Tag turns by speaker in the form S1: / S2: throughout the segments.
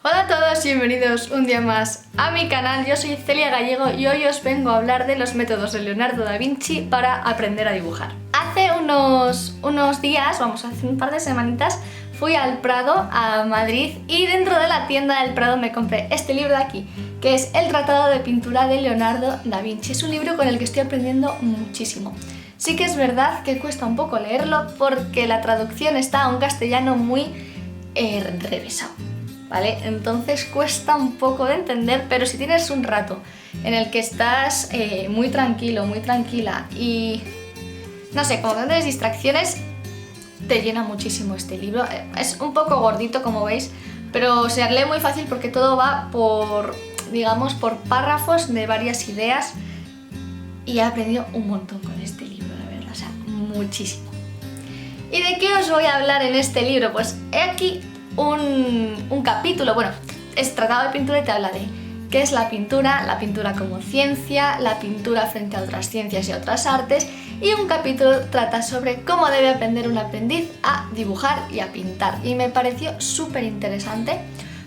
S1: Hola a todos, bienvenidos un día más a mi canal. Yo soy Celia Gallego y hoy os vengo a hablar de los métodos de Leonardo da Vinci para aprender a dibujar. Hace unos días, hace un par de semanitas, fui al Prado, a Madrid, y dentro de la tienda del Prado me compré este libro de aquí, que es El Tratado de Pintura de Leonardo da Vinci. Es un libro con el que estoy aprendiendo muchísimo. Sí que es verdad que cuesta un poco leerlo porque la traducción está a un castellano muy enrevesado, ¿vale? Entonces cuesta un poco de entender, pero si tienes un rato en el que estás muy tranquilo, muy tranquila y no sé, como que no tienes distracciones, te llena muchísimo este libro. Es un poco gordito, como veis, pero se lee muy fácil porque todo va por, digamos, por párrafos de varias ideas y he aprendido un montón con este libro, la verdad, o sea, muchísimo. ¿Y de qué os voy a hablar en este libro? Pues he aquí un capítulo, bueno, es Tratado de Pintura y te habla de qué es la pintura como ciencia, la pintura frente a otras ciencias y a otras artes, y un capítulo trata sobre cómo debe aprender un aprendiz a dibujar y a pintar. Y me pareció súper interesante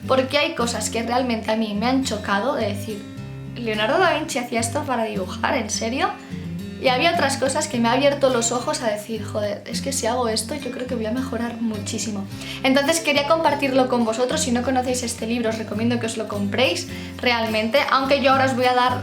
S1: porque hay cosas que realmente a mí me han chocado de decir, ¿Leonardo da Vinci hacía esto para dibujar? ¿En serio? Y había otras cosas que me ha abierto los ojos a decir, joder, es que si hago esto yo creo que voy a mejorar muchísimo. Entonces quería compartirlo con vosotros. Si no conocéis este libro os recomiendo que os lo compréis realmente, aunque yo ahora os voy a dar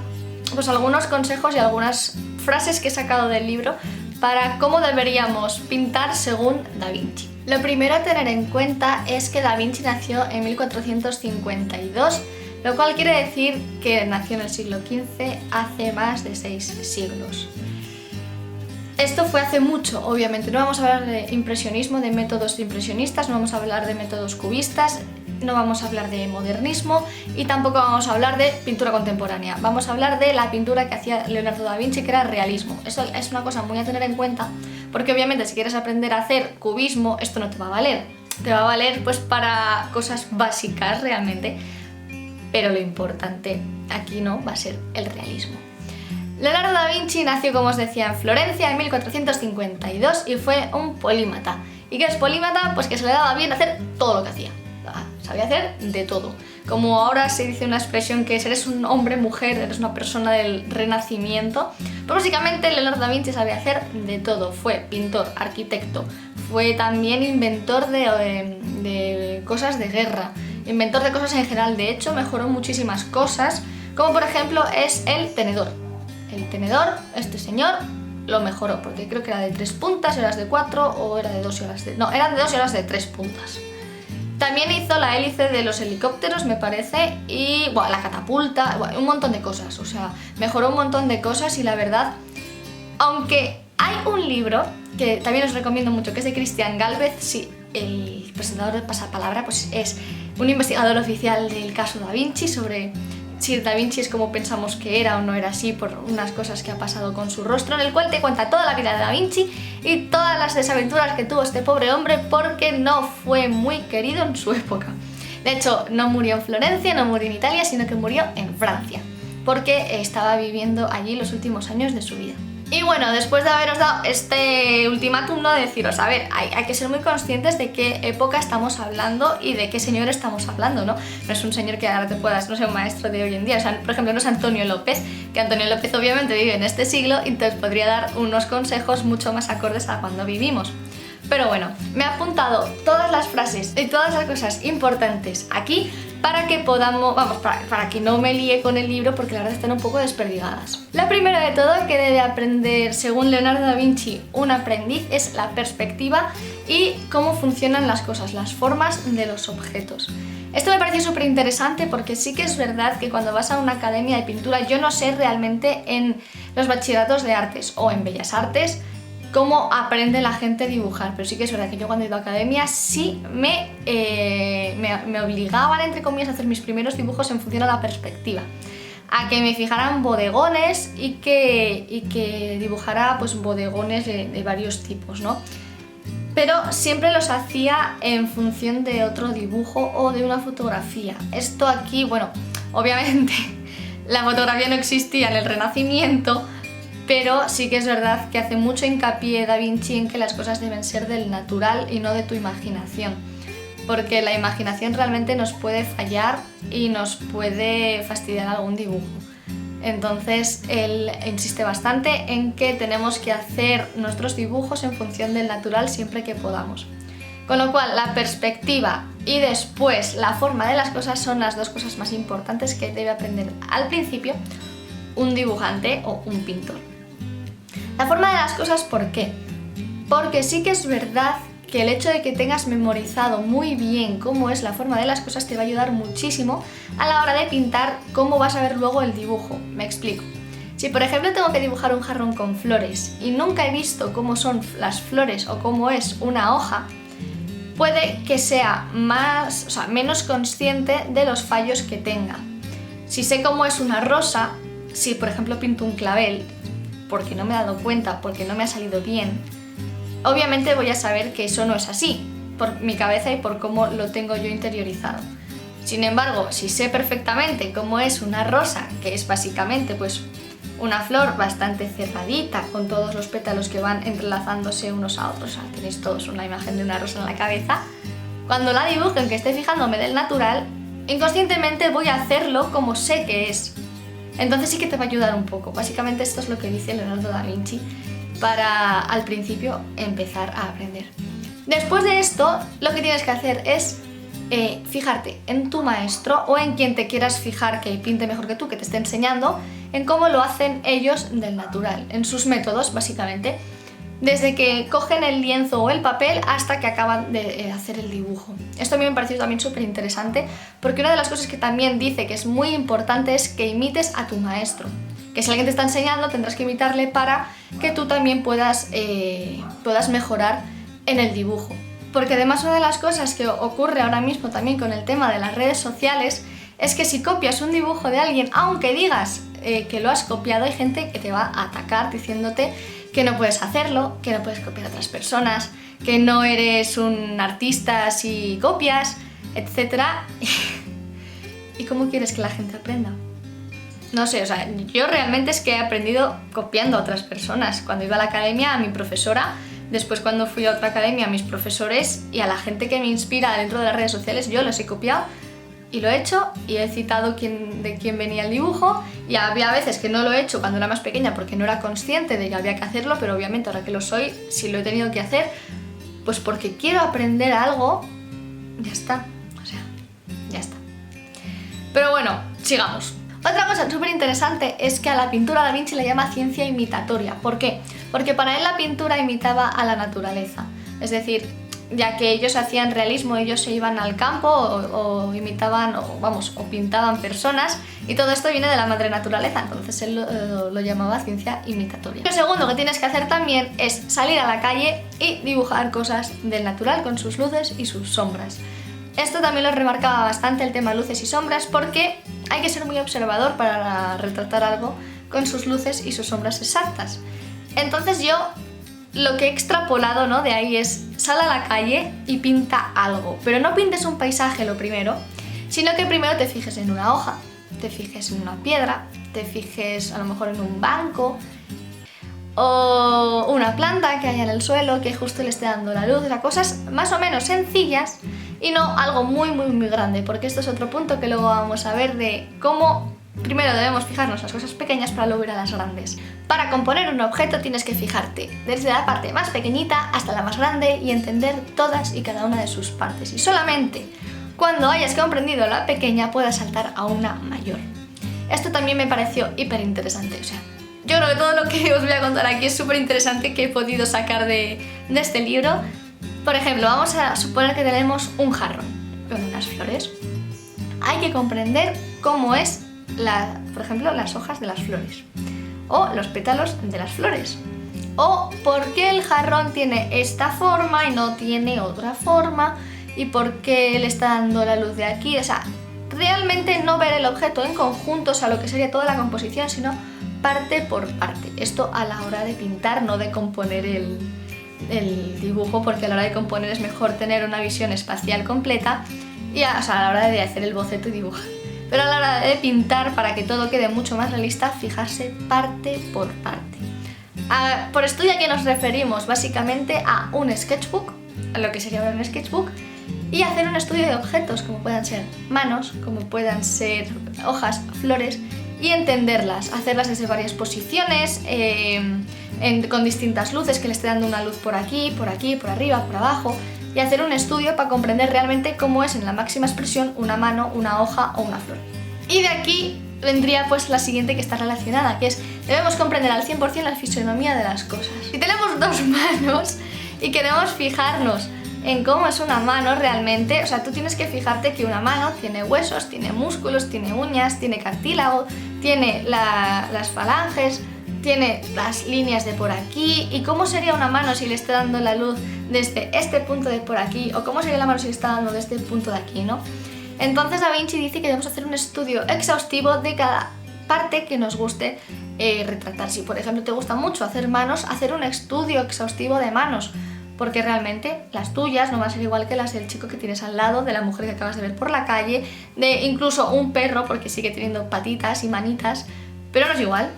S1: pues algunos consejos y algunas frases que he sacado del libro para cómo deberíamos pintar según Da Vinci. Lo primero a tener en cuenta es que Da Vinci nació en 1452, lo cual quiere decir que nació en el siglo XV, hace más de 6 siglos. Esto fue hace mucho, obviamente. No vamos a hablar de impresionismo, de métodos impresionistas, no vamos a hablar de métodos cubistas, no vamos a hablar de modernismo y tampoco vamos a hablar de pintura contemporánea. Vamos a hablar de la pintura que hacía Leonardo da Vinci, que era realismo. Eso es una cosa muy a tener en cuenta, porque obviamente si quieres aprender a hacer cubismo, esto no te va a valer. Te va a valer pues para cosas básicas realmente, pero lo importante aquí no va a ser el realismo. Leonardo da Vinci nació, como os decía, en Florencia en 1452 y fue un polímata. ¿Y qué es polímata? Pues que se le daba bien hacer todo lo que hacía. Sabía hacer de todo. Como ahora se dice una expresión que es eres un hombre, mujer, eres una persona del Renacimiento. Pero básicamente Leonardo da Vinci sabía hacer de todo. Fue pintor, arquitecto, fue también inventor de cosas de guerra, inventor de cosas en general. De hecho, mejoró muchísimas cosas, como por ejemplo es el tenedor. El tenedor, este señor, lo mejoró, porque creo que era de 3 puntas, eras de 4, o era de 2 y eras de... No, eran de 2 y eras de 3 puntas. También hizo la hélice de los helicópteros, me parece, y bueno, la catapulta, bueno, un montón de cosas, o sea, mejoró un montón de cosas. Y la verdad, aunque hay un libro que también os recomiendo mucho, que es de Cristian Gálvez, sí, el presentador de Pasapalabra, pues es un investigador oficial del caso Da Vinci, sobre si Da Vinci es como pensamos que era o no era así por unas cosas que ha pasado con su rostro, en el cual te cuenta toda la vida de Da Vinci y todas las desaventuras que tuvo este pobre hombre porque no fue muy querido en su época. De hecho, no murió en Florencia, no murió en Italia, sino que murió en Francia, porque estaba viviendo allí los últimos años de su vida. Y bueno, después de haberos dado este ultimátum, ¿no? De deciros, a ver, hay que ser muy conscientes de qué época estamos hablando y de qué señor estamos hablando, ¿no? No es un señor que ahora te puedas, no sé, un maestro de hoy en día. O sea, por ejemplo, no es Antonio López, que Antonio López obviamente vive en este siglo y entonces podría dar unos consejos mucho más acordes a cuando vivimos. Pero bueno, me he apuntado todas las frases y todas las cosas importantes aquí para que podamos, para que no me líe con el libro, porque la verdad están un poco desperdigadas. La primera de todo que debe aprender, según Leonardo da Vinci, un aprendiz es la perspectiva y cómo funcionan las cosas, las formas de los objetos. Esto me parece súper interesante porque sí que es verdad que cuando vas a una academia de pintura, yo no sé realmente en los bachilleratos de artes o en bellas artes cómo aprende la gente a dibujar, pero sí que es verdad que yo cuando he ido a academia sí me obligaban, entre comillas, a hacer mis primeros dibujos en función a la perspectiva, a que me fijaran bodegones y que dibujara pues bodegones de varios tipos, ¿no? Pero siempre los hacía en función de otro dibujo o de una fotografía. Esto aquí, bueno, obviamente la fotografía no existía en el Renacimiento, pero sí que es verdad que hace mucho hincapié Da Vinci en que las cosas deben ser del natural y no de tu imaginación. porque la imaginación realmente nos puede fallar y nos puede fastidiar algún dibujo. Entonces él insiste bastante en que tenemos que hacer nuestros dibujos en función del natural siempre que podamos. Con lo cual la perspectiva y después la forma de las cosas son las dos cosas más importantes que debe aprender al principio un dibujante o un pintor. La forma de las cosas, ¿por qué? Porque sí que es verdad que el hecho de que tengas memorizado muy bien cómo es la forma de las cosas te va a ayudar muchísimo a la hora de pintar cómo vas a ver luego el dibujo. Me explico. Si por ejemplo tengo que dibujar un jarrón con flores y nunca he visto cómo son las flores o cómo es una hoja, puede que sea menos consciente de los fallos que tenga. Si sé cómo es una rosa, si por ejemplo pinto un clavel, porque no me he dado cuenta, porque no me ha salido bien, obviamente voy a saber que eso no es así, por mi cabeza y por cómo lo tengo yo interiorizado. Sin embargo, si sé perfectamente cómo es una rosa, que es básicamente pues una flor bastante cerradita, con todos los pétalos que van entrelazándose unos a otros, tenéis todos una imagen de una rosa en la cabeza, cuando la dibujo, en que esté fijándome del natural, inconscientemente voy a hacerlo como sé que es. Entonces sí que te va a ayudar un poco. Básicamente esto es lo que dice Leonardo da Vinci para al principio empezar a aprender. Después de esto, lo que tienes que hacer es fijarte en tu maestro o en quien te quieras fijar que pinte mejor que tú, que te esté enseñando, en cómo lo hacen ellos del natural, en sus métodos básicamente, desde que cogen el lienzo o el papel hasta que acaban de hacer el dibujo. Esto a mí me pareció también súper interesante porque una de las cosas que también dice que es muy importante es que imites a tu maestro. Que si alguien te está enseñando tendrás que imitarle para que tú también puedas mejorar en el dibujo. Porque además una de las cosas que ocurre ahora mismo también con el tema de las redes sociales es que si copias un dibujo de alguien, aunque digas que lo has copiado, hay gente que te va a atacar diciéndote que no puedes hacerlo, que no puedes copiar a otras personas, que no eres un artista si copias, etc. ¿Y cómo quieres que la gente aprenda? No sé, o sea, yo realmente es que he aprendido copiando a otras personas. Cuando iba a la academia, a mi profesora, después cuando fui a otra academia, a mis profesores y a la gente que me inspira dentro de las redes sociales, yo los he copiado y lo he hecho y he citado de quién venía el dibujo, y había veces que no lo he hecho cuando era más pequeña porque no era consciente de que había que hacerlo, pero obviamente ahora que lo soy, si lo he tenido que hacer, pues porque quiero aprender algo, ya está, o sea, ya está. Pero bueno, sigamos. Otra cosa súper interesante es que a la pintura Da Vinci le llama ciencia imitatoria. ¿Por qué? Porque para él la pintura imitaba a la naturaleza. Es decir, ya que ellos hacían realismo, ellos se iban al campo o imitaban o pintaban personas, y todo esto viene de la madre naturaleza, entonces él lo llamaba ciencia imitatoria. Lo segundo que tienes que hacer también es salir a la calle y dibujar cosas del natural con sus luces y sus sombras. Esto también lo remarcaba bastante el tema luces y sombras, porque hay que ser muy observador para retratar algo con sus luces y sus sombras exactas. Entonces yo lo que he extrapolado, ¿no?, de ahí es: sal a la calle y pinta algo, pero no pintes un paisaje lo primero, sino que primero te fijes en una hoja, te fijes en una piedra, te fijes a lo mejor en un banco o una planta que haya en el suelo que justo le esté dando la luz, o sea, cosas más o menos sencillas y no algo muy grande, porque esto es otro punto que luego vamos a ver de cómo primero debemos fijarnos en las cosas pequeñas para luego ir a las grandes. Para componer un objeto tienes que fijarte desde la parte más pequeñita hasta la más grande y entender todas y cada una de sus partes, y solamente cuando hayas comprendido la pequeña puedas saltar a una mayor. Esto también me pareció hiper interesante, o sea, yo creo que todo lo que os voy a contar aquí es súper interesante que he podido sacar de este libro. Por ejemplo, vamos a suponer que tenemos un jarrón con unas flores. Hay que comprender cómo es, por ejemplo, las hojas de las flores o los pétalos de las flores, o por qué el jarrón tiene esta forma y no tiene otra forma, y por qué le está dando la luz de aquí. O sea, realmente no ver el objeto en conjunto, o sea, lo que sería toda la composición, sino parte por parte. Esto a la hora de pintar, no de componer el dibujo, porque a la hora de componer es mejor tener una visión espacial completa, y o sea, a la hora de hacer el boceto y dibujar. Pero a la hora de pintar, para que todo quede mucho más realista, fijarse parte por parte. Por esto ya que nos referimos básicamente a un sketchbook, a lo que sería un sketchbook, y hacer un estudio de objetos, como puedan ser manos, como puedan ser hojas, flores, y entenderlas, hacerlas desde varias posiciones, con distintas luces, que le esté dando una luz por aquí, por arriba, por abajo, y hacer un estudio para comprender realmente cómo es en la máxima expresión una mano, una hoja o una flor. Y de aquí vendría pues la siguiente que está relacionada, que es debemos comprender al 100% la fisonomía de las cosas. Si tenemos dos manos y queremos fijarnos en cómo es una mano realmente, o sea, tú tienes que fijarte que una mano tiene huesos, tiene músculos, tiene uñas, tiene cartílago, tiene las falanges, tiene las líneas de por aquí. ¿Y cómo sería una mano si le está dando la luz desde este punto de por aquí? ¿O cómo sería la mano si le está dando desde este punto de aquí, no? Entonces Da Vinci dice que debemos hacer un estudio exhaustivo de cada parte que nos guste retratar. Si por ejemplo te gusta mucho hacer manos, hacer un estudio exhaustivo de manos, porque realmente las tuyas no van a ser igual que las del chico que tienes al lado, de la mujer que acabas de ver por la calle, de incluso un perro, porque sigue teniendo patitas y manitas, pero no es igual.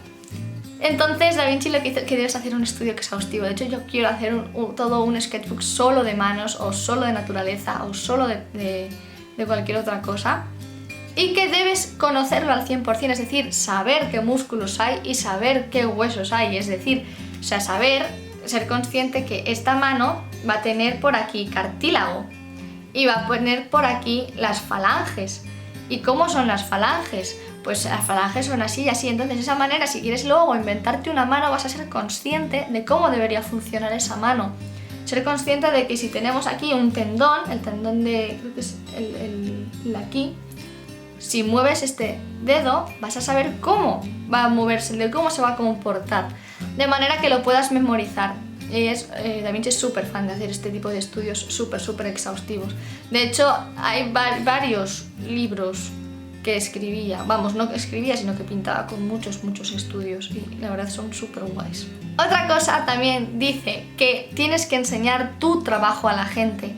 S1: Entonces Da Vinci lo que dice que debes hacer un estudio exhaustivo. De hecho, yo quiero hacer todo un sketchbook solo de manos, o solo de naturaleza, o solo de cualquier otra cosa, y que debes conocerlo al 100%, es decir, saber qué músculos hay y saber qué huesos hay, es decir, o sea, ser consciente que esta mano va a tener por aquí cartílago y va a poner por aquí las falanges. ¿Y cómo son las falanges? Pues las falanges son así y así. Entonces de esa manera, si quieres luego inventarte una mano, vas a ser consciente de cómo debería funcionar esa mano. Ser consciente de que si tenemos aquí un tendón, el tendón de, creo que es el aquí, si mueves este dedo vas a saber cómo va a moverse, de cómo se va a comportar, de manera que lo puedas memorizar. Da Vinci es súper fan de hacer este tipo de estudios súper exhaustivos. De hecho, hay varios libros que escribía, vamos, no que escribía, sino que pintaba con muchos estudios, y la verdad son súper guays. Otra cosa también dice que tienes que enseñar tu trabajo a la gente,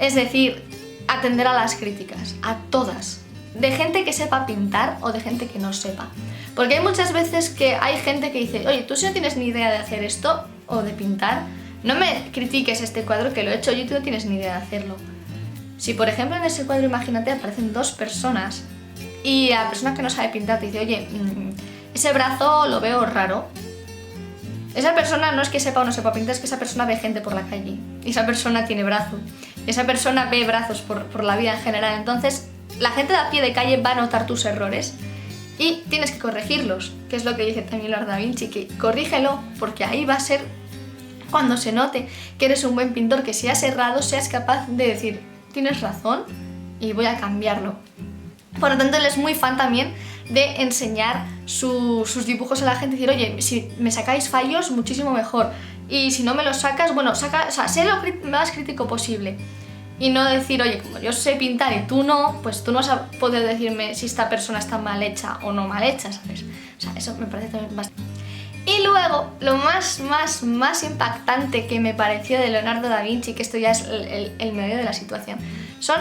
S1: es decir, atender a las críticas, a todas, de gente que sepa pintar o de gente que no sepa. Porque hay muchas veces que hay gente que dice, oye, tú si no tienes ni idea de hacer esto o de pintar, no me critiques este cuadro que lo he hecho yo y tú no tienes ni idea de hacerlo. Si por ejemplo en ese cuadro, imagínate, aparecen dos personas y la persona que no sabe pintar te dice, oye, ese brazo lo veo raro. Esa persona no es que sepa o no sepa pintar, es que esa persona ve gente por la calle y esa persona tiene brazo, y esa persona ve brazos por la vida en general. Entonces la gente de a pie de calle va a notar tus errores y tienes que corregirlos, que es lo que dice también Leonardo da Vinci, que corrígelo, porque ahí va a ser cuando se note que eres un buen pintor, que si has errado seas capaz de decir, tienes razón y voy a cambiarlo. Por lo tanto, él es muy fan también de enseñar sus dibujos a la gente, decir, oye, si me sacáis fallos, muchísimo mejor, y si no me los sacas, bueno, sé lo más crítico posible. Y no decir, oye, como yo sé pintar y tú no, pues tú no vas a poder decirme si esta persona está mal hecha o no mal hecha, ¿sabes? O sea, eso me parece también bastante. Y luego, lo más impactante que me pareció de Leonardo da Vinci, que esto ya es el medio de la situación, son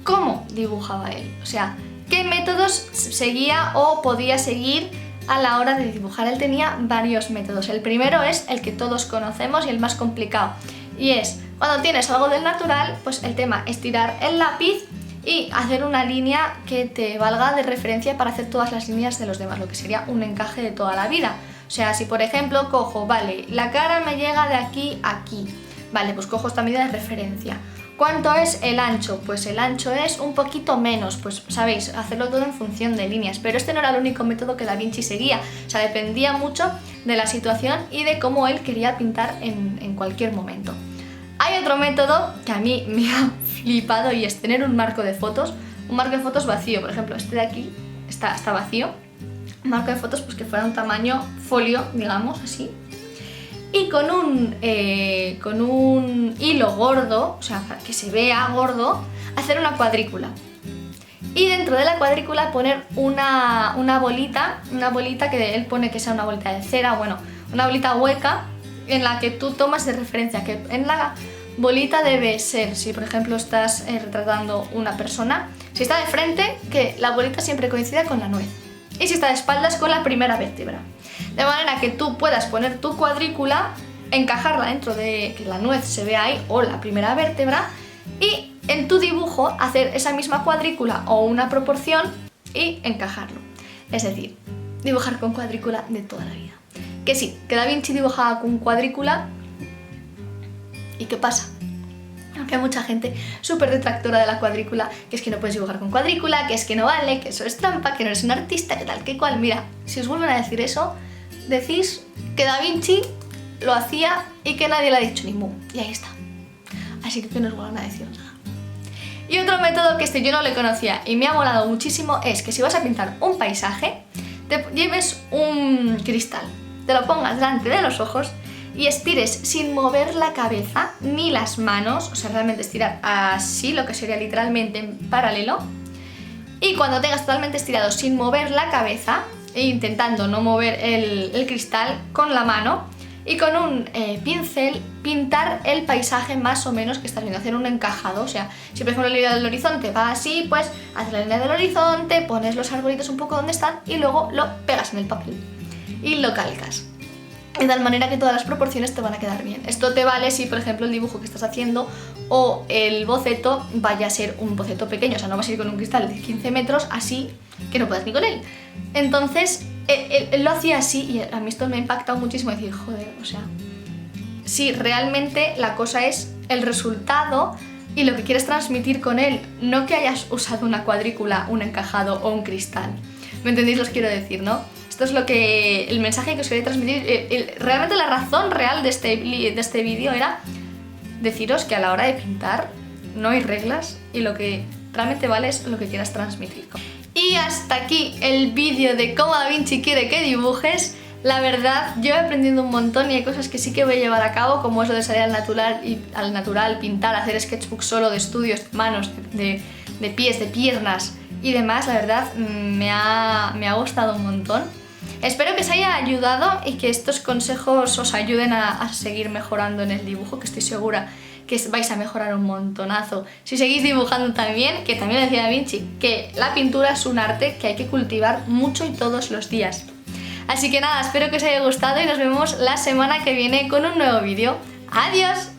S1: cómo dibujaba él. O sea, qué métodos seguía o podía seguir a la hora de dibujar. Él tenía varios métodos. El primero es el que todos conocemos y el más complicado, y es cuando tienes algo del natural, pues el tema es tirar el lápiz y hacer una línea que te valga de referencia para hacer todas las líneas de los demás, lo que sería un encaje de toda la vida. O sea, si por ejemplo cojo, vale, la cara me llega de aquí a aquí, vale, pues cojo esta medida de referencia. ¿Cuánto es el ancho? Pues el ancho es un poquito menos, pues sabéis, hacerlo todo en función de líneas. Pero este no era el único método que Da Vinci seguía, o sea, dependía mucho de la situación y de cómo él quería pintar en cualquier momento. Hay otro método que a mí me ha flipado y es tener un marco de fotos vacío. Por ejemplo, este de aquí está vacío. Un marco de fotos pues que fuera un tamaño folio, digamos, así. Y con un hilo gordo, o sea, para que se vea gordo, hacer una cuadrícula. Y dentro de la cuadrícula poner una bolita que él pone que sea una bolita de cera, bueno, una bolita hueca, en la que tú tomas de referencia, que en la bolita debe ser, si por ejemplo estás retratando una persona, si está de frente, que la bolita siempre coincida con la nuez, y si está de espaldas, con la primera vértebra, de manera que tú puedas poner tu cuadrícula, encajarla dentro de que la nuez se vea ahí, o la primera vértebra, y en tu dibujo hacer esa misma cuadrícula o una proporción y encajarlo. Es decir, dibujar con cuadrícula de toda la vida. Que sí, que Da Vinci dibujaba con cuadrícula. ¿Y qué pasa? Aunque hay mucha gente súper detractora de la cuadrícula, que es que no puedes dibujar con cuadrícula, que es que no vale, que eso es trampa, que no eres un artista, que tal, que cual. Mira, si os vuelven a decir eso, decís que Da Vinci lo hacía y que nadie le ha dicho ni mu. Y ahí está. Así que no os vuelvan a decir nada. Y otro método que yo no le conocía y me ha molado muchísimo es que si vas a pintar un paisaje, te lleves un cristal, te lo pongas delante de los ojos y estires sin mover la cabeza ni las manos, o sea, realmente estirar así, lo que sería literalmente en paralelo. Y cuando tengas totalmente estirado sin mover la cabeza, e intentando no mover el cristal con la mano, y con un pincel pintar el paisaje más o menos que estás viendo, hacer un encajado. O sea, si por ejemplo la línea del horizonte va así, pues haces la línea del horizonte, pones los arbolitos un poco donde están y luego lo pegas en el papel y lo calcas. De tal manera que todas las proporciones te van a quedar bien. Esto te vale si, por ejemplo, el dibujo que estás haciendo o el boceto vaya a ser un boceto pequeño. O sea, no vas a ir con un cristal de 15 metros así que no puedas ni con él. Entonces, él lo hacía así y a mí esto me ha impactado muchísimo. Decir, joder, o sea, si realmente la cosa es el resultado y lo que quieres transmitir con él, no que hayas usado una cuadrícula, un encajado o un cristal. ¿Me entendéis? Os quiero decir, ¿no? Esto es el mensaje que os quería transmitir. Realmente la razón real de este vídeo era deciros que a la hora de pintar no hay reglas y lo que realmente vale es lo que quieras transmitir. Y hasta aquí el vídeo de cómo Da Vinci quiere que dibujes. La verdad, yo he aprendido un montón y hay cosas que sí que voy a llevar a cabo, como eso de salir al natural, pintar, hacer sketchbook solo de estudios, de manos, de pies, de piernas y demás. La verdad, me ha gustado un montón. Espero que os haya ayudado y que estos consejos os ayuden a seguir mejorando en el dibujo, que estoy segura que vais a mejorar un montonazo. Si seguís dibujando también, que también decía Da Vinci, que la pintura es un arte que hay que cultivar mucho y todos los días. Así que nada, espero que os haya gustado y nos vemos la semana que viene con un nuevo vídeo. ¡Adiós!